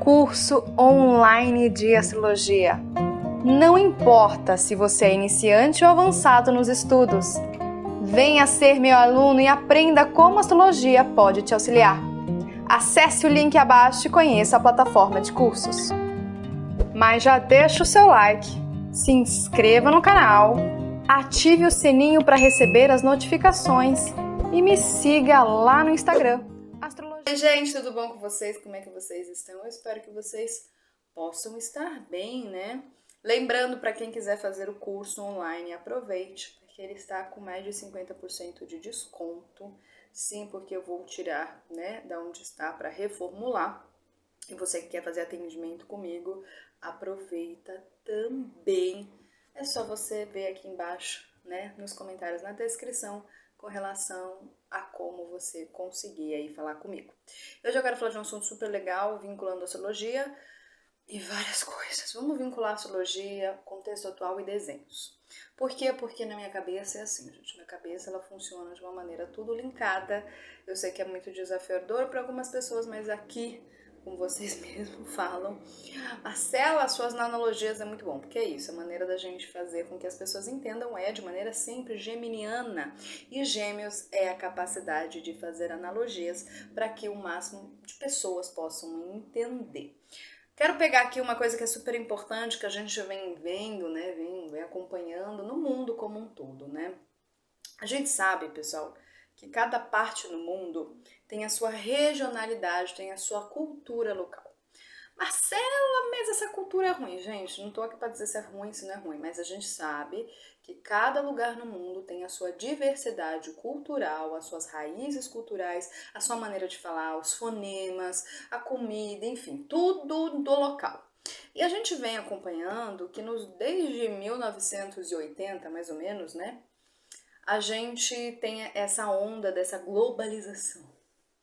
curso online de astrologia. Não importa se você é iniciante ou avançado nos estudos. Venha ser meu aluno e aprenda como a astrologia pode te auxiliar. Acesse o link abaixo e conheça a plataforma de cursos. Mas já deixa o seu like, se inscreva no canal, ative o sininho para receber as notificações e me siga lá no Instagram. Oi, gente, tudo bom com vocês? Como é que vocês estão? Eu espero que vocês possam estar bem, né? Lembrando, para quem quiser fazer o curso online, aproveite, porque ele está com mais de 50% de desconto. Sim, porque eu vou tirar, né, da onde está para reformular. E você que quer fazer atendimento comigo, aproveita também. É só você ver aqui embaixo, né, nos comentários, na descrição, com relação a como você conseguir aí falar comigo. Hoje eu quero falar de um assunto super legal, vinculando a astrologia e várias coisas. Vamos vincular astrologia, contexto atual e desenhos. Por quê? Porque na minha cabeça é assim, gente. Minha cabeça, ela funciona de uma maneira tudo linkada. Eu sei que é muito desafiador para algumas pessoas, mas aqui, como vocês mesmos falam, as suas analogias é muito bom, porque é isso, a maneira da gente fazer com que as pessoas entendam é de maneira sempre geminiana, e gêmeos é a capacidade de fazer analogias para que o máximo de pessoas possam entender. Quero pegar aqui uma coisa que é super importante, que a gente vem vendo, né, vem acompanhando no mundo como um todo, né? A gente sabe, pessoal, que cada parte no mundo tem a sua regionalidade, tem a sua cultura local. Marcela, mas essa cultura é ruim, gente. Não tô aqui para dizer se é ruim, se não é ruim, mas a gente sabe que cada lugar no mundo tem a sua diversidade cultural, as suas raízes culturais, a sua maneira de falar, os fonemas, a comida, enfim, tudo do local. E a gente vem acompanhando que desde 1980, mais ou menos, né, a gente tem essa onda dessa globalização.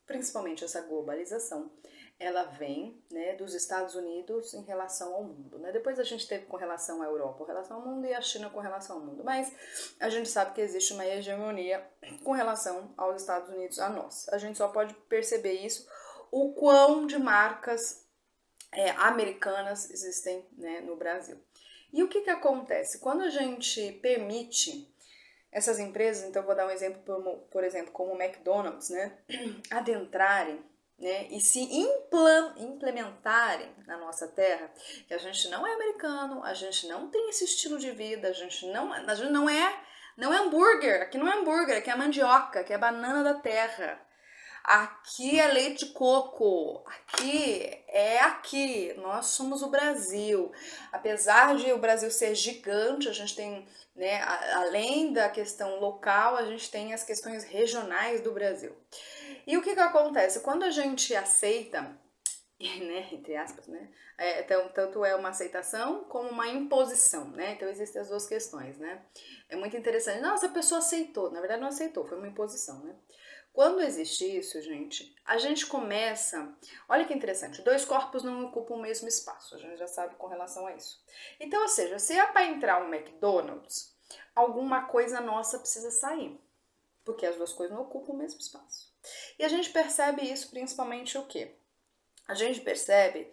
Principalmente essa globalização, ela vem, né, dos Estados Unidos em relação ao mundo, né? Depois a gente teve com relação à Europa, com relação ao mundo, e a China com relação ao mundo. Mas a gente sabe que existe uma hegemonia com relação aos Estados Unidos a nós. A gente só pode perceber isso, o quão de marcas americanas existem, né, no Brasil. E o que acontece? Quando a gente permite essas empresas, então vou dar um exemplo, por exemplo, como o McDonald's, né, adentrarem, né, e se implementarem na nossa terra, que a gente não é americano, a gente não tem esse estilo de vida, a gente não é hambúrguer, aqui não é hambúrguer, aqui é mandioca, aqui é banana da terra. Aqui é leite de coco, aqui, nós somos o Brasil. Apesar de o Brasil ser gigante, a gente tem, né, além da questão local, a gente tem as questões regionais do Brasil. E o que acontece? Quando a gente aceita, né, entre aspas, né, tanto é uma aceitação como uma imposição, né, então existem as duas questões, né. É muito interessante, nossa, a pessoa aceitou, na verdade não aceitou, foi uma imposição, né. Quando existe isso, gente, a gente começa... Olha que interessante, dois corpos não ocupam o mesmo espaço, a gente já sabe com relação a isso. Então, ou seja, se é para entrar um McDonald's, alguma coisa nossa precisa sair, porque as duas coisas não ocupam o mesmo espaço. E a gente percebe isso principalmente o quê? A gente percebe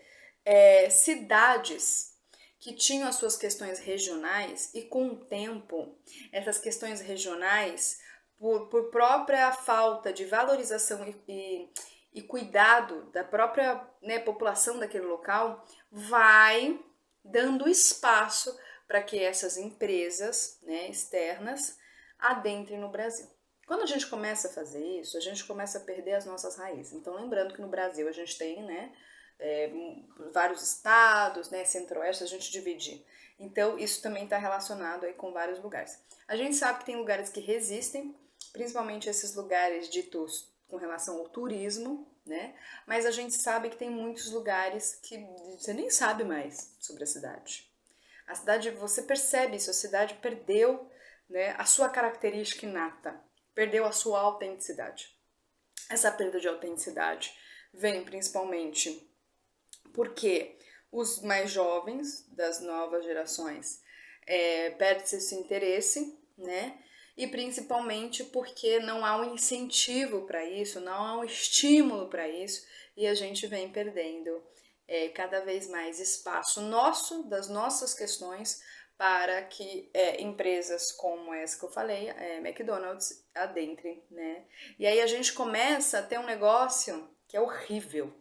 cidades que tinham as suas questões regionais e com o tempo, essas questões regionais... Por própria falta de valorização e cuidado da própria, né, população daquele local, vai dando espaço para que essas empresas, né, externas adentrem no Brasil. Quando a gente começa a fazer isso, a gente começa a perder as nossas raízes. Então, lembrando que no Brasil a gente tem, né, vários estados, né, centro-oeste, a gente divide. Então, isso também está relacionado aí com vários lugares. A gente sabe que tem lugares que resistem, principalmente esses lugares ditos com relação ao turismo, né? Mas a gente sabe que tem muitos lugares que você nem sabe mais sobre a cidade. A cidade, você percebe isso, a cidade perdeu, né, a sua característica inata, perdeu a sua autenticidade. Essa perda de autenticidade vem principalmente porque os mais jovens das novas gerações perdem esse interesse, né? E principalmente porque não há um incentivo para isso, não há um estímulo para isso, e a gente vem perdendo cada vez mais espaço nosso, das nossas questões, para que empresas como essa que eu falei, McDonald's, adentrem, né? E aí a gente começa a ter um negócio que é horrível,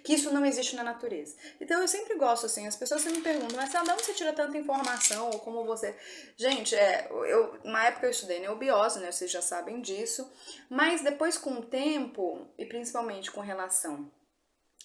que isso não existe na natureza. Então eu sempre gosto, assim, as pessoas sempre me perguntam, mas de onde você tira tanta informação, ou como você... Gente, na época eu estudei neurobiose, né, vocês já sabem disso, mas depois com o tempo, e principalmente com relação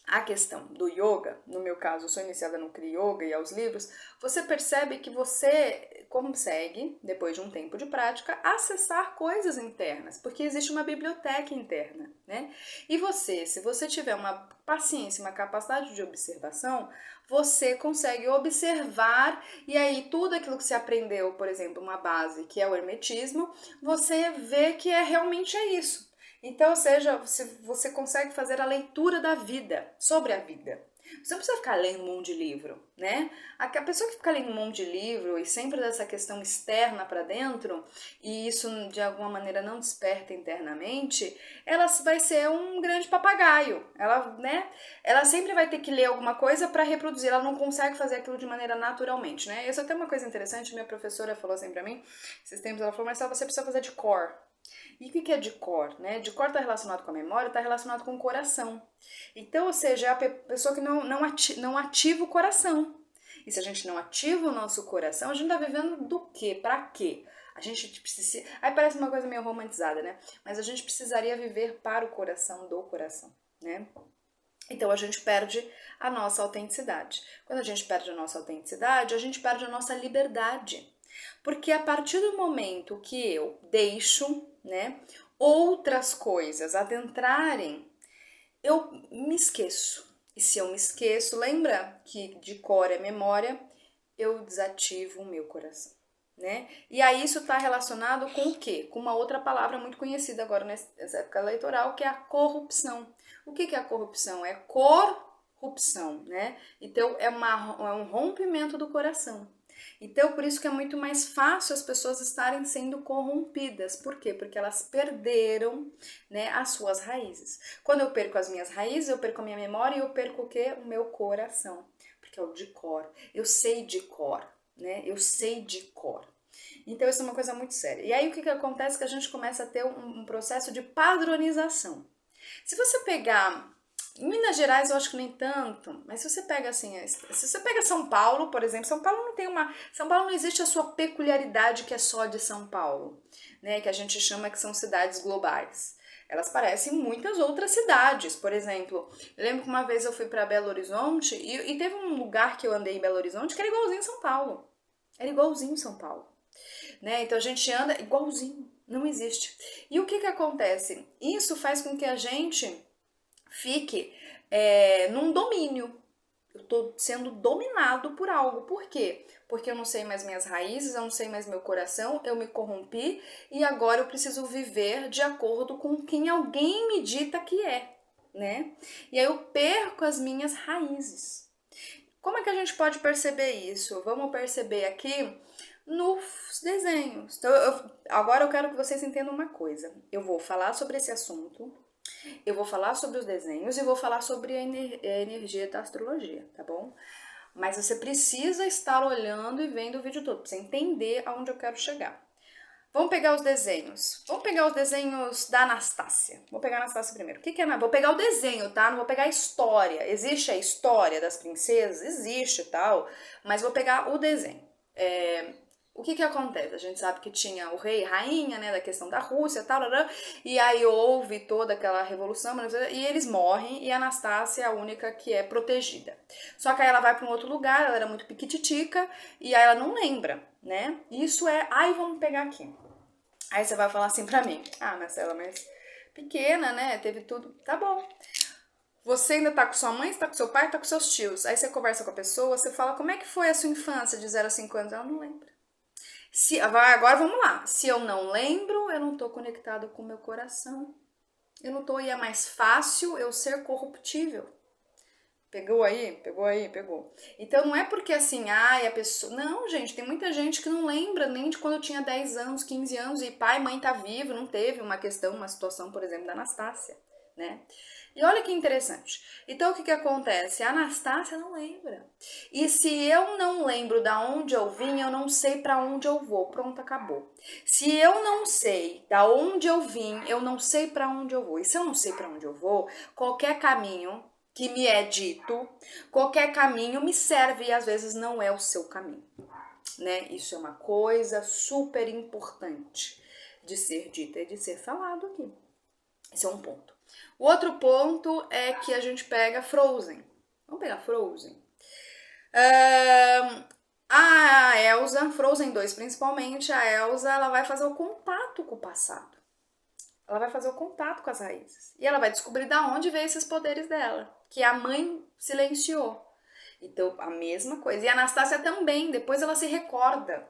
a questão do yoga, no meu caso eu sou iniciada no Kriya Yoga e aos livros, você percebe que você consegue, depois de um tempo de prática, acessar coisas internas, porque existe uma biblioteca interna, né? E você, se você tiver uma paciência, uma capacidade de observação, você consegue observar e aí tudo aquilo que você aprendeu, por exemplo, uma base que é o hermetismo, você vê que realmente é isso. Então, ou seja, você consegue fazer a leitura da vida, sobre a vida. Você não precisa ficar lendo um monte de livro, né? A pessoa que fica lendo um monte de livro e sempre dessa questão externa para dentro, e isso de alguma maneira não desperta internamente, ela vai ser um grande papagaio. Ela sempre vai ter que ler alguma coisa para reproduzir, ela não consegue fazer aquilo de maneira naturalmente, né? Isso é até uma coisa interessante, minha professora falou assim para mim, esses tempos ela falou, mas você precisa fazer de cor. E o que é de cor? Né? De cor está relacionado com a memória, está relacionado com o coração. Então, ou seja, é a pessoa que não ativa o coração. E se a gente não ativa o nosso coração, a gente está vivendo do quê? Para quê? A gente precisa... Aí parece uma coisa meio romantizada, né? Mas a gente precisaria viver para o coração, do coração, né? Então a gente perde a nossa autenticidade. Quando a gente perde a nossa autenticidade, a gente perde a nossa liberdade. Porque a partir do momento que eu deixo, né, outras coisas adentrarem, eu me esqueço. E se eu me esqueço, lembra que de cor é memória, eu desativo o meu coração, né? E aí isso está relacionado com o quê? Com uma outra palavra muito conhecida agora nessa época eleitoral, que é a corrupção. O que é a corrupção? É corrupção, né? Então é um rompimento do coração. Então, por isso que é muito mais fácil as pessoas estarem sendo corrompidas. Por quê? Porque elas perderam, né, as suas raízes. Quando eu perco as minhas raízes, eu perco a minha memória e eu perco o quê? O meu coração. Porque é o de cor. Eu sei de cor, né? Eu sei de cor. Então, isso é uma coisa muito séria. E aí, o que acontece? Que a gente começa a ter um processo de padronização. Se você pegar... Em Minas Gerais eu acho que nem tanto, mas se você pega assim, se você pega São Paulo, por exemplo, São Paulo não existe a sua peculiaridade que é só de São Paulo, né, que a gente chama que são cidades globais. Elas parecem muitas outras cidades, por exemplo, eu lembro que uma vez eu fui para Belo Horizonte e teve um lugar que eu andei em Belo Horizonte que era igualzinho São Paulo. Era igualzinho São Paulo, né? Então a gente anda igualzinho, não existe. E o que acontece? Isso faz com que a gente fique num domínio. Eu tô sendo dominado por algo. Por quê? Porque eu não sei mais minhas raízes, eu não sei mais meu coração, eu me corrompi e agora eu preciso viver de acordo com quem alguém me dita que é, né? E aí eu perco as minhas raízes. Como é que a gente pode perceber isso? Vamos perceber aqui nos desenhos. Então, agora eu quero que vocês entendam uma coisa. Eu vou falar sobre esse assunto, eu vou falar sobre os desenhos e vou falar sobre a energia da astrologia, tá bom? Mas você precisa estar olhando e vendo o vídeo todo, pra você entender aonde eu quero chegar. Vamos pegar os desenhos. Vamos pegar os desenhos da Anastácia. Vou pegar a Anastácia primeiro. O que é? Vou pegar o desenho, tá? Não vou pegar a história. Existe a história das princesas? Existe e tal. Mas vou pegar o desenho. O que acontece? A gente sabe que tinha o rei e rainha, né, da questão da Rússia e tal, e aí houve toda aquela revolução, e eles morrem, e a Anastácia é a única que é protegida. Só que aí ela vai para um outro lugar, ela era muito piquititica, e aí ela não lembra, né? Isso vamos pegar aqui. Aí você vai falar assim pra mim, Marcela, mas pequena, né, teve tudo, tá bom. Você ainda tá com sua mãe, você tá com seu pai, tá com seus tios. Aí você conversa com a pessoa, você fala, como é que foi a sua infância de 0 a 5 anos? Ela não lembra. Agora vamos lá. Se eu não lembro, eu não tô conectado com o meu coração. Eu não tô, e é mais fácil eu ser corruptível. Pegou aí? Pegou. Então não é porque assim, a pessoa... Não, gente, tem muita gente que não lembra nem de quando eu tinha 10 anos, 15 anos, e pai e mãe tá vivo, não teve uma questão, uma situação, por exemplo, da Anastácia, né? E olha que interessante. Então, o que acontece? A Anastácia não lembra. E se eu não lembro da onde eu vim, eu não sei para onde eu vou. Pronto, acabou. Se eu não sei da onde eu vim, eu não sei para onde eu vou. E se eu não sei para onde eu vou, qualquer caminho que me é dito, qualquer caminho me serve e às vezes não é o seu caminho, né? Isso é uma coisa super importante de ser dita e de ser falado aqui. Esse é um ponto. O outro ponto é que a gente pega Frozen. Vamos pegar Frozen. A Elsa, Frozen 2 principalmente, a Elsa, ela vai fazer o contato com o passado. Ela vai fazer o contato com as raízes. E ela vai descobrir de onde veio esses poderes dela, que a mãe silenciou. Então, a mesma coisa. E a Anastácia também, depois ela se recorda.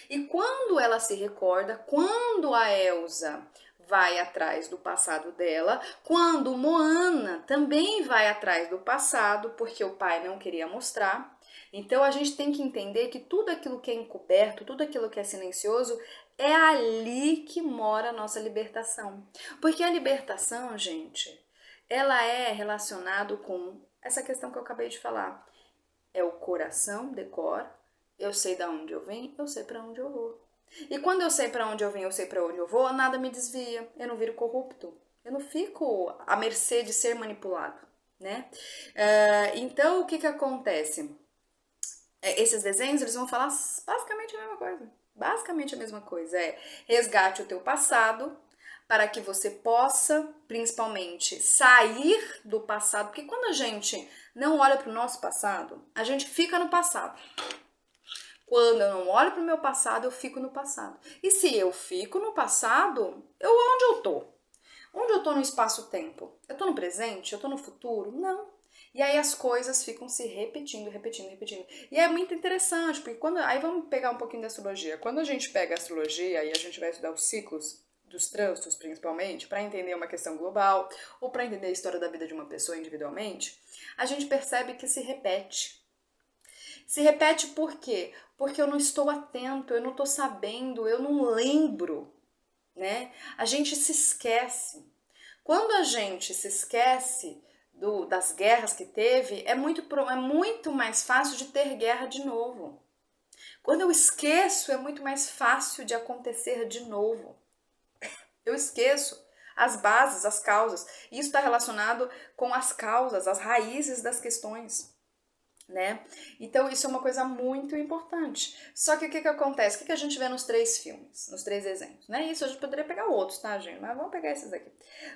E quando ela se recorda, quando a Elsa vai atrás do passado dela, quando Moana também vai atrás do passado, porque o pai não queria mostrar. Então a gente tem que entender que tudo aquilo que é encoberto, tudo aquilo que é silencioso, é ali que mora a nossa libertação. Porque a libertação, gente, ela é relacionada com essa questão que eu acabei de falar. É o coração, decor, eu sei de onde eu vim, eu sei para onde eu vou. E quando eu sei para onde eu vim, eu sei para onde eu vou, nada me desvia, eu não viro corrupto, eu não fico à mercê de ser manipulado, né? Então, o que acontece? Esses desenhos, eles vão falar basicamente a mesma coisa. Basicamente a mesma coisa, resgate o teu passado para que você possa, principalmente, sair do passado, porque quando a gente não olha para o nosso passado, a gente fica no passado. Quando eu não olho para o meu passado, eu fico no passado. E se eu fico no passado, onde eu tô? Onde eu tô no espaço-tempo? Eu tô no presente? Eu tô no futuro? Não. E aí as coisas ficam se repetindo. E é muito interessante, porque aí vamos pegar um pouquinho da astrologia. Quando a gente pega a astrologia e a gente vai estudar os ciclos dos trânsitos, principalmente, para entender uma questão global ou para entender a história da vida de uma pessoa individualmente, a gente percebe que se repete. Se repete por quê? Porque eu não estou atento, eu não estou sabendo, eu não lembro, né? A gente se esquece. Quando a gente se esquece das guerras que teve, é muito mais fácil de ter guerra de novo. Quando eu esqueço, é muito mais fácil de acontecer de novo. Eu esqueço as bases, as causas. Isso está relacionado com as causas, as raízes das questões, né? Então isso é uma coisa muito importante. Só que o que acontece? O que a gente vê nos 3 filmes, nos 3 desenhos, né? Isso a gente poderia pegar outros, tá, gente? Mas vamos pegar esses aqui.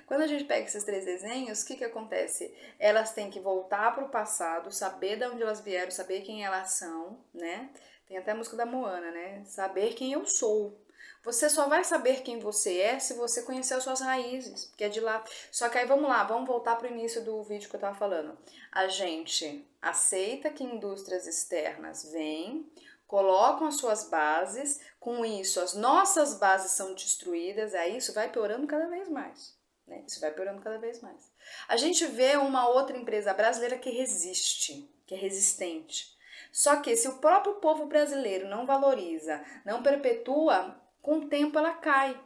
Quando a gente pega esses 3 desenhos, o que acontece? Elas têm que voltar para o passado, saber de onde elas vieram, saber quem elas são, né? Tem até a música da Moana, né? Saber quem eu sou. Você só vai saber quem você é se você conhecer as suas raízes, porque é de lá. Só que aí vamos lá, vamos voltar para o início do vídeo que eu estava falando. A gente aceita que indústrias externas vêm, colocam as suas bases, com isso as nossas bases são destruídas, aí isso vai piorando cada vez mais. Né? Isso vai piorando cada vez mais. A gente vê uma outra empresa brasileira que resiste, que é resistente. Só que se o próprio povo brasileiro não valoriza, não perpetua, com o tempo ela cai.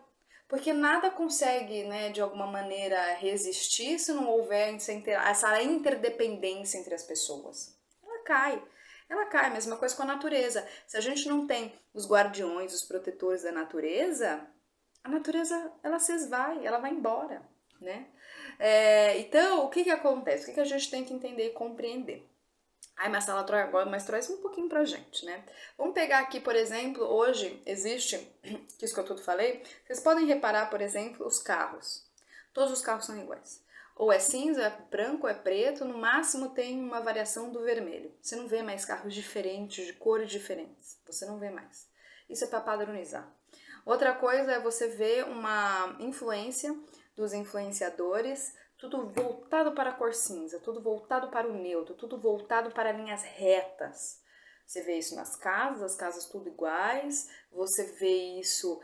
Porque nada consegue, né, de alguma maneira resistir se não houver essa interdependência entre as pessoas. Ela cai. Ela cai, mesma coisa com a natureza. Se a gente não tem os guardiões, os protetores da natureza, a natureza ela se esvai, ela vai embora, né? Então, o que acontece? O que a gente tem que entender e compreender? Ai, mas ela traz agora, mas traz um pouquinho pra gente, né? Vamos pegar aqui, por exemplo, hoje existe, que isso que eu tudo falei, vocês podem reparar, por exemplo, os carros. Todos os carros são iguais. Ou é cinza, é branco, é preto, no máximo tem uma variação do vermelho. Você não vê mais carros diferentes, de cores diferentes. Você não vê mais. Isso é para padronizar. Outra coisa é você ver uma influência dos influenciadores, tudo voltado para a cor cinza, tudo voltado para o neutro, tudo voltado para linhas retas. Você vê isso nas casas, as casas tudo iguais, você vê isso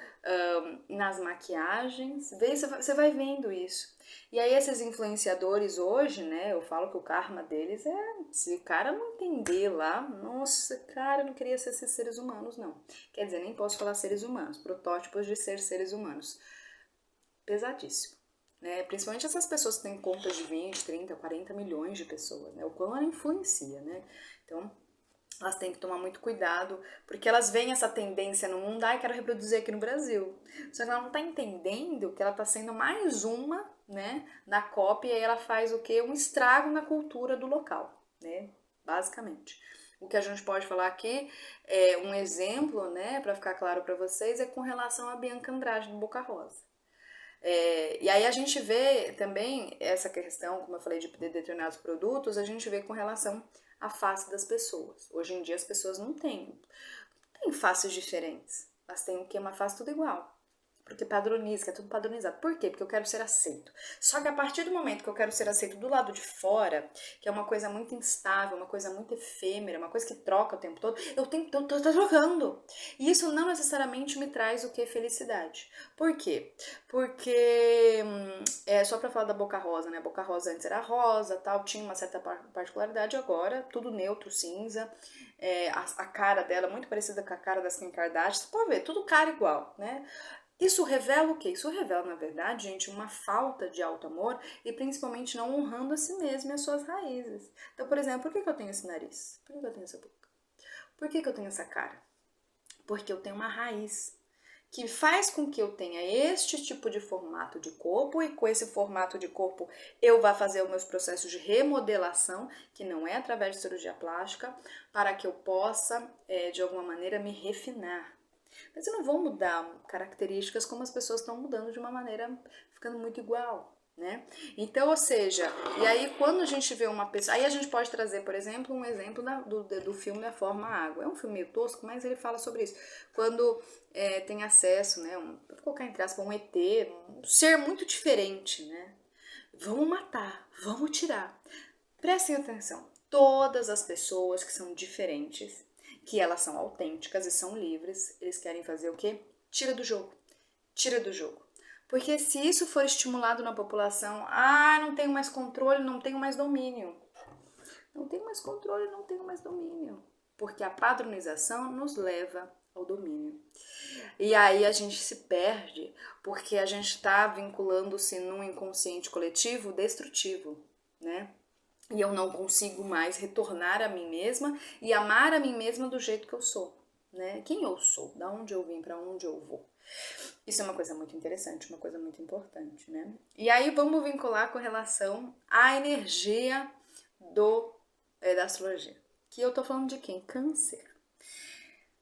nas maquiagens, você vai vendo isso. E aí esses influenciadores hoje, né, eu falo que o karma deles se o cara não entender lá, nossa, cara, eu não queria ser esses seres humanos, não. Quer dizer, nem posso falar seres humanos, protótipos de seres humanos. Pesadíssimo. né? Principalmente essas pessoas que têm contas de 20, 30, 40 milhões de pessoas, né? O quão ela influencia, né? Então, elas têm que tomar muito cuidado, porque elas veem essa tendência no mundo, ai, quero reproduzir aqui no Brasil. Só que ela não tá entendendo que ela tá sendo mais uma, né, na cópia, e aí ela faz o quê? Um estrago na cultura do local, né? Basicamente. O que a gente pode falar aqui, um exemplo, né, para ficar claro para vocês, é com relação a Bianca Andrade do Boca Rosa. E aí a gente vê também essa questão, como eu falei, de determinados produtos, a gente vê com relação à face das pessoas. Hoje em dia as pessoas não têm faces diferentes, elas têm o que? Uma face tudo igual. Porque padroniza, que é tudo padronizado. Por quê? Porque eu quero ser aceito. Só que a partir do momento que eu quero ser aceito do lado de fora, que é uma coisa muito instável, uma coisa muito efêmera, uma coisa que troca o tempo todo, eu tô trocando. E isso não necessariamente me traz o que? Felicidade. Por quê? Porque, só pra falar da Boca Rosa, né? A Boca Rosa antes era rosa, tal, tinha uma certa particularidade, agora tudo neutro, cinza. A cara dela muito parecida com a cara das Kim Kardashian. Você pode ver, tudo cara igual, né? Isso revela o quê? Isso revela, na verdade, gente, uma falta de auto-amor e principalmente não honrando a si mesmo e as suas raízes. Então, por exemplo, por que eu tenho esse nariz? Por que eu tenho essa boca? Por que eu tenho essa cara? Porque eu tenho uma raiz que faz com que eu tenha este tipo de formato de corpo, e com esse formato de corpo eu vá fazer os meus processos de remodelação, que não é através de cirurgia plástica, para que eu possa, de alguma maneira, me refinar. Mas eu não vou mudar características como as pessoas estão mudando de uma maneira ficando muito igual, né? Então, ou seja, e aí quando a gente vê uma pessoa, aí a gente pode trazer, por exemplo, um exemplo do filme A Forma Água. É um filme meio tosco, mas ele fala sobre isso. Quando tem acesso, né, vou colocar entre aspas, um ET, um ser muito diferente, né? Vamos matar, vamos tirar. Prestem atenção, todas as pessoas que são diferentes, que elas são autênticas e são livres, eles querem fazer o quê? Tira do jogo. Tira do jogo. Porque se isso for estimulado na população, não tenho mais controle, não tenho mais domínio. Não tenho mais controle, não tenho mais domínio. Porque a padronização nos leva ao domínio. E aí a gente se perde, porque a gente está vinculando-se num inconsciente coletivo destrutivo, né? E eu não consigo mais retornar a mim mesma e amar a mim mesma do jeito que eu sou, né? Quem eu sou, da onde eu vim, para onde eu vou. Isso é uma coisa muito interessante, uma coisa muito importante, né? E aí vamos vincular com relação à energia da astrologia. Que eu tô falando de quem? Câncer.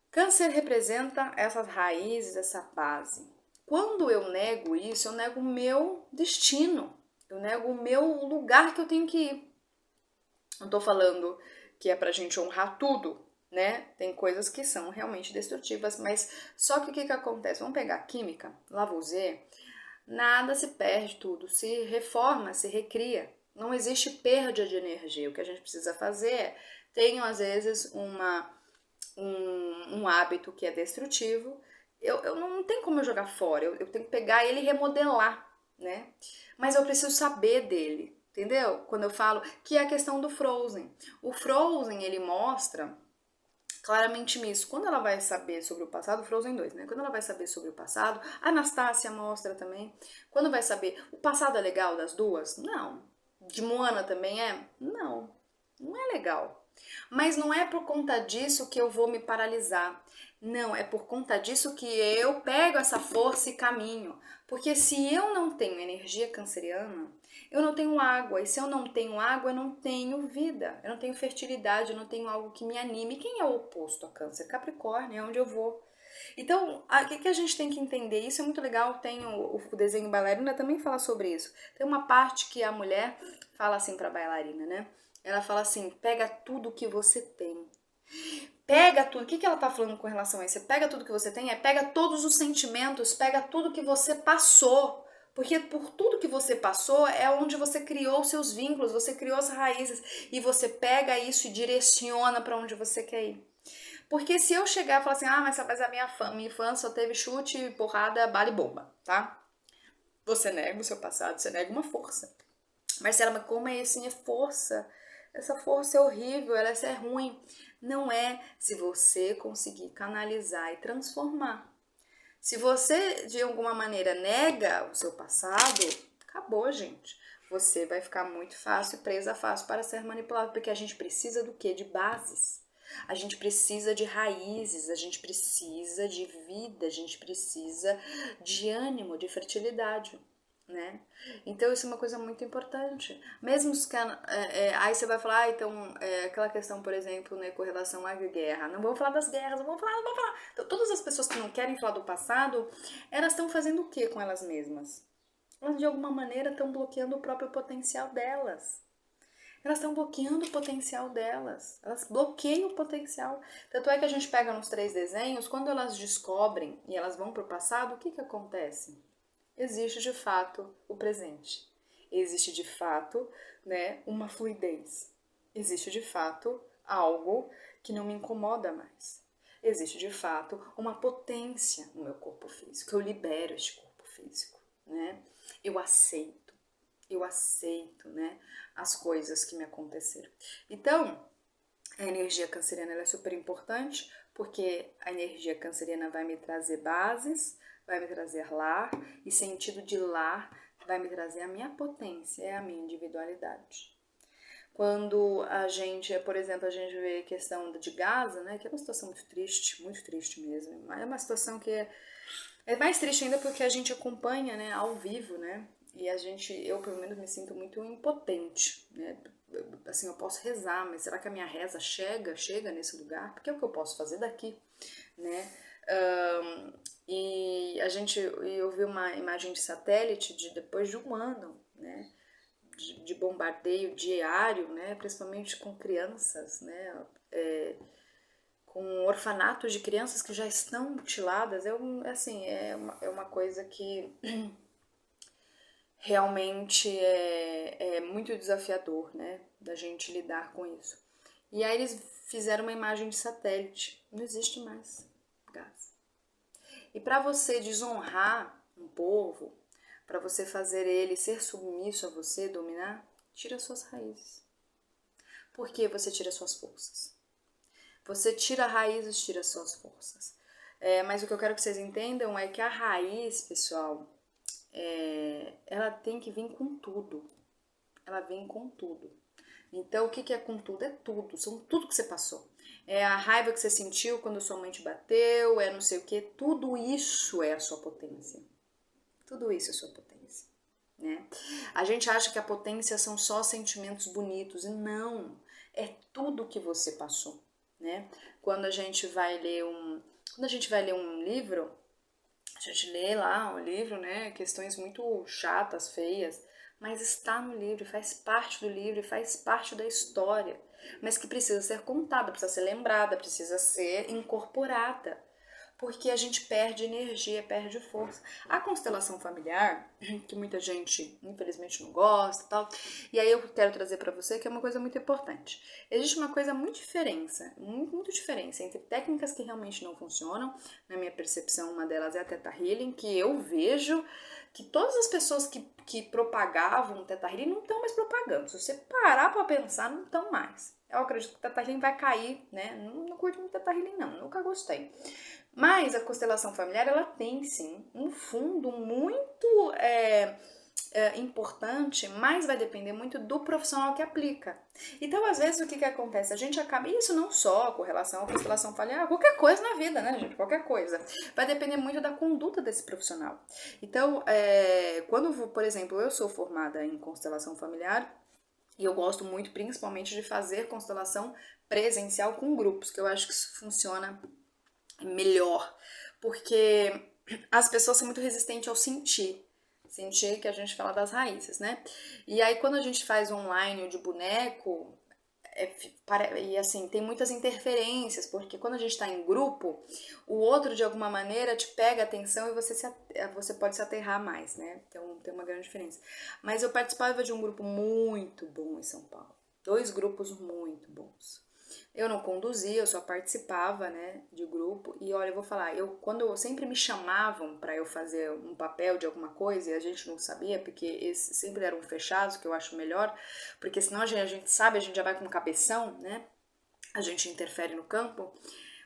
Câncer representa essas raízes, essa base. Quando eu nego isso, eu nego o meu destino, eu nego o meu lugar que eu tenho que ir. Não tô falando que é pra gente honrar tudo, né? Tem coisas que são realmente destrutivas, mas só que o que acontece? Vamos pegar a química, Lavoisier, nada se perde, tudo se reforma, se recria. Não existe perda de energia. O que a gente precisa fazer é, tenho às vezes um hábito que é destrutivo, eu não tem como eu jogar fora, eu tenho que pegar ele e remodelar, né? Mas eu preciso saber dele. Entendeu? Quando eu falo que é a questão do Frozen. O Frozen, ele mostra claramente isso. Quando ela vai saber sobre o passado, Frozen 2, né? Quando ela vai saber sobre o passado, a Anastácia mostra também. Quando vai saber, o passado é legal das duas? Não. De Moana também é? Não. Não é legal. Mas não é por conta disso que eu vou me paralisar. Não, é por conta disso que eu pego essa força e caminho. Porque se eu não tenho energia canceriana, eu não tenho água. E se eu não tenho água, eu não tenho vida. Eu não tenho fertilidade, eu não tenho algo que me anime. Quem é o oposto a câncer? Capricórnio, é onde eu vou. Então, o que a gente tem que entender? Isso é muito legal, tem o desenho bailarina também fala sobre isso. Tem uma parte que a mulher fala assim pra bailarina, né? Ela fala assim, pega tudo que você tem. Pega tudo. O que ela tá falando com relação a isso? Você pega tudo que você tem, pega todos os sentimentos, pega tudo que você passou. Porque por tudo que você passou é onde você criou seus vínculos, você criou as raízes e você pega isso e direciona para onde você quer ir. Porque se eu chegar e falar assim, mas a minha infância só teve chute, porrada, bala e bomba, tá? Você nega o seu passado, você nega uma força. Marcela, mas como é assim? É força. Essa força é horrível, ela é ruim. Não é se você conseguir canalizar e transformar. Se você, de alguma maneira, nega o seu passado, Acabou, gente. Você vai ficar muito fácil, presa fácil para ser manipulado, porque a gente precisa do quê? De bases. A gente precisa de raízes, a gente precisa de vida, a gente precisa de ânimo, de fertilidade, né? Então isso é uma coisa muito importante. Mesmo os aí você vai falar, então, aquela questão, por exemplo, né, com relação à guerra. Não vou falar das guerras, não vou falar. Então, todas as pessoas que não querem falar do passado, elas estão fazendo o que com elas mesmas? Elas de alguma maneira estão bloqueando o próprio potencial delas. Elas estão bloqueando o potencial delas. Elas bloqueiam o potencial. Tanto é que a gente pega nos 3 desenhos, quando elas descobrem e elas vão para o passado, o que acontece? Existe de fato o presente. Existe de fato, né, uma fluidez. Existe de fato algo que não me incomoda mais. Existe de fato uma potência no meu corpo físico. Eu libero este corpo físico, né? Eu aceito, né, as coisas que me aconteceram. Então, a energia canceriana ela é super importante, porque a energia canceriana vai me trazer bases, vai me trazer lar, e sentido de lar vai me trazer a minha potência, a minha individualidade. Quando a gente, por exemplo, a gente vê a questão de Gaza, né, que é uma situação muito triste mesmo, é uma situação que é mais triste ainda porque a gente acompanha, né, ao vivo, né, e eu pelo menos me sinto muito impotente, né, assim, eu posso rezar, mas será que a minha reza chega nesse lugar? Porque é o que eu posso fazer daqui, né? E eu vi uma imagem de satélite depois de um ano, né, de bombardeio diário, né, principalmente com crianças, né, com orfanatos de crianças que já estão mutiladas. Assim, é uma coisa que realmente é muito desafiador, né, da gente lidar com isso. E aí eles fizeram uma imagem de satélite. Não existe mais Gaza. E para você desonrar um povo, para você fazer ele ser submisso a você, dominar, tira suas raízes. Por que você tira suas forças? Você tira raízes, tira suas forças. Mas o que eu quero que vocês entendam é que a raiz, pessoal, ela tem que vir com tudo. Ela vem com tudo. Então, o que é com tudo? É tudo, são tudo que você passou. É a raiva que você sentiu quando sua mãe te bateu, é não sei o que, tudo isso é a sua potência. Tudo isso é a sua potência, né? A gente acha que a potência são só sentimentos bonitos, e não, é tudo que você passou, né? Quando a gente vai ler um livro, a gente lê lá o livro, né, questões muito chatas, feias, mas está no livro, faz parte do livro, faz parte da história, mas que precisa ser contada, precisa ser lembrada, precisa ser incorporada, porque a gente perde energia, perde força. A constelação familiar, que muita gente infelizmente não gosta e tal, e aí eu quero trazer para você que é uma coisa muito importante. Existe uma coisa muito diferença entre técnicas que realmente não funcionam. Na minha percepção, uma delas é a Theta Healing, que eu vejo que todas as pessoas que propagavam o Theta Healing não estão mais propagando. Se você parar para pensar, não estão mais. Eu acredito que o Theta Healing vai cair, né? Não curto muito Theta Healing, não. Nunca gostei. Mas a constelação familiar, ela tem, sim, um fundo muito importante, mas vai depender muito do profissional que aplica. Então, às vezes, o que acontece? A gente acaba, e isso não só com relação à constelação familiar, qualquer coisa na vida, né, gente? Qualquer coisa. Vai depender muito da conduta desse profissional. Então, quando, por exemplo, eu sou formada em constelação familiar, e eu gosto muito, principalmente, de fazer constelação presencial com grupos, que eu acho que isso funciona melhor, porque as pessoas são muito resistentes ao sentir que a gente fala das raízes, né? E aí quando a gente faz online de boneco, e assim, tem muitas interferências, porque quando a gente está em grupo, o outro de alguma maneira te pega a atenção e você pode se aterrar mais, né? Então tem uma grande diferença. Mas eu participava de um grupo muito bom em São Paulo, 2 grupos muito bons. Eu não conduzia, eu só participava, né, de grupo. E olha, eu vou falar, quando sempre me chamavam para eu fazer um papel de alguma coisa e a gente não sabia, porque esses sempre eram fechados, que eu acho melhor, porque senão a gente sabe, a gente já vai com cabeção, né? A gente interfere no campo.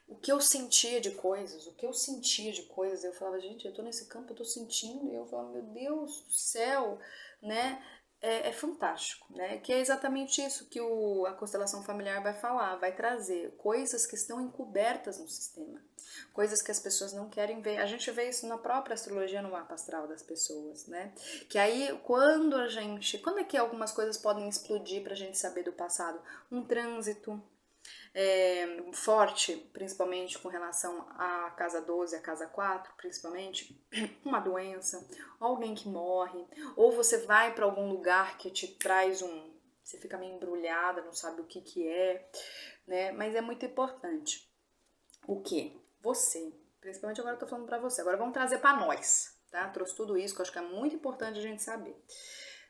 o que eu sentia de coisas, eu falava, gente, eu tô nesse campo, eu tô sentindo, e eu falava, meu Deus do céu, né? É fantástico, né? Que é exatamente isso que a constelação familiar vai falar, vai trazer coisas que estão encobertas no sistema, coisas que as pessoas não querem ver. A gente vê isso na própria astrologia, no mapa astral das pessoas, né? Que aí, quando é que algumas coisas podem explodir pra gente saber do passado? Um trânsito, forte, principalmente com relação à casa 12, à casa 4, principalmente, uma doença, alguém que morre, ou você vai para algum lugar que te traz você fica meio embrulhada, não sabe o que que é, né? Mas é muito importante. O que? Você, principalmente agora eu tô falando para você. Agora vamos trazer para nós, tá? Trouxe tudo isso que eu acho que é muito importante a gente saber.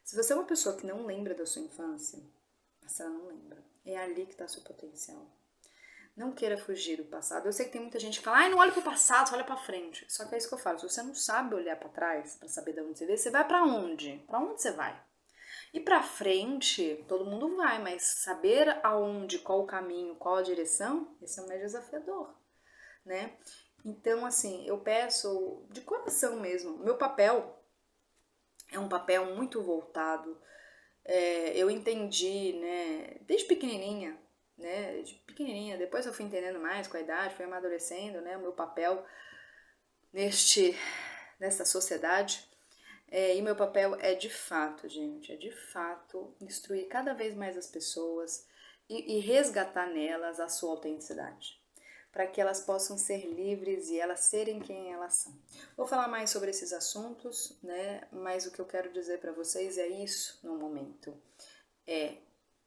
Se você é uma pessoa que não lembra da sua infância, se ela não lembra, é ali que tá seu potencial. Não queira fugir do passado. Eu sei que tem muita gente que fala, ai, não olha pro passado, só olha pra frente. Só que é isso que eu falo, se você não sabe olhar pra trás, pra saber de onde você veio, você vai pra onde? Pra onde você vai? E pra frente, todo mundo vai, mas saber aonde, qual o caminho, qual a direção, esse é o mais desafiador, né? Então, assim, eu peço de coração mesmo. Meu papel é um papel muito voltado. Eu entendi, né, desde pequenininha, né, depois eu fui entendendo mais com a idade, fui amadurecendo, né, o meu papel nessa sociedade, e meu papel é de fato, gente, é de fato instruir cada vez mais as pessoas e resgatar nelas a sua autenticidade, para que elas possam ser livres e elas serem quem elas são. Vou falar mais sobre esses assuntos, né, mas o que eu quero dizer para vocês é isso no momento.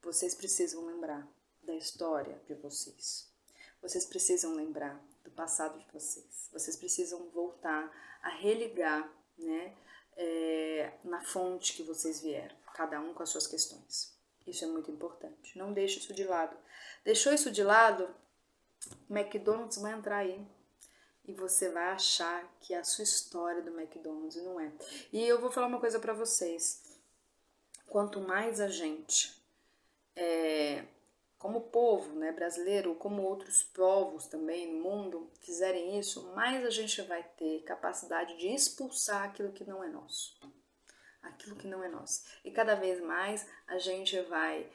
Vocês precisam lembrar da história de vocês. Vocês precisam lembrar do passado de vocês. Vocês precisam voltar a religar, né, na fonte que vocês vieram, cada um com as suas questões. Isso é muito importante. Não deixe isso de lado. Deixou isso de lado, o McDonald's vai entrar aí e você vai achar que é a sua história do McDonald's, não é. E eu vou falar uma coisa pra vocês. Quanto mais a gente como povo, né, brasileiro, como outros povos também no mundo fizerem isso, mais a gente vai ter capacidade de expulsar aquilo que não é nosso. Aquilo que não é nosso. E cada vez mais a gente vai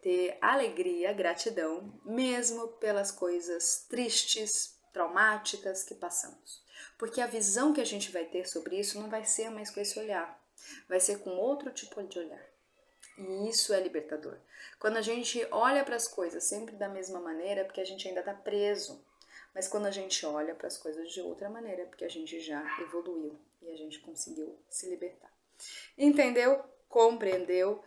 ter alegria, gratidão, mesmo pelas coisas tristes, traumáticas que passamos. Porque a visão que a gente vai ter sobre isso não vai ser mais com esse olhar, vai ser com outro tipo de olhar. E isso é libertador. Quando a gente olha para as coisas sempre da mesma maneira, é porque a gente ainda está preso. Mas quando a gente olha para as coisas de outra maneira, é porque a gente já evoluiu e a gente conseguiu se libertar. Entendeu? Compreendeu?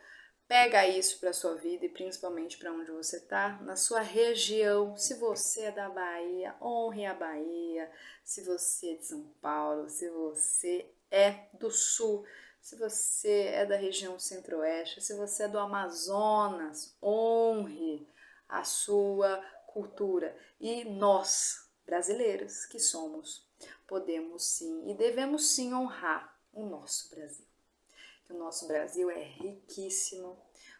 Pega isso para sua vida e principalmente para onde você está, na sua região. Se você é da Bahia, honre a Bahia. Se você é de São Paulo, se você é do Sul, se você é da região Centro-Oeste, se você é do Amazonas, honre a sua cultura. E nós, brasileiros que somos, podemos sim e devemos sim honrar o nosso Brasil. O nosso Brasil é riquíssimo,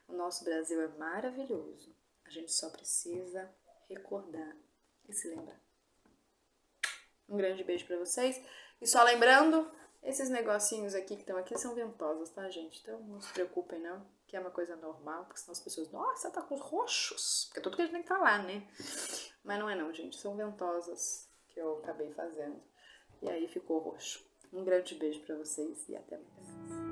o nosso Brasil é maravilhoso. A gente só precisa recordar e se lembrar. Um grande beijo pra vocês. E só lembrando, esses negocinhos aqui que estão aqui são ventosas, tá, gente? Então não se preocupem, não, que é uma coisa normal, porque senão as pessoas, nossa, tá com os roxos. Porque é tudo que a gente tem que falar, né? Mas não é não, gente. São ventosas que eu acabei fazendo. E aí ficou roxo. Um grande beijo pra vocês e até mais.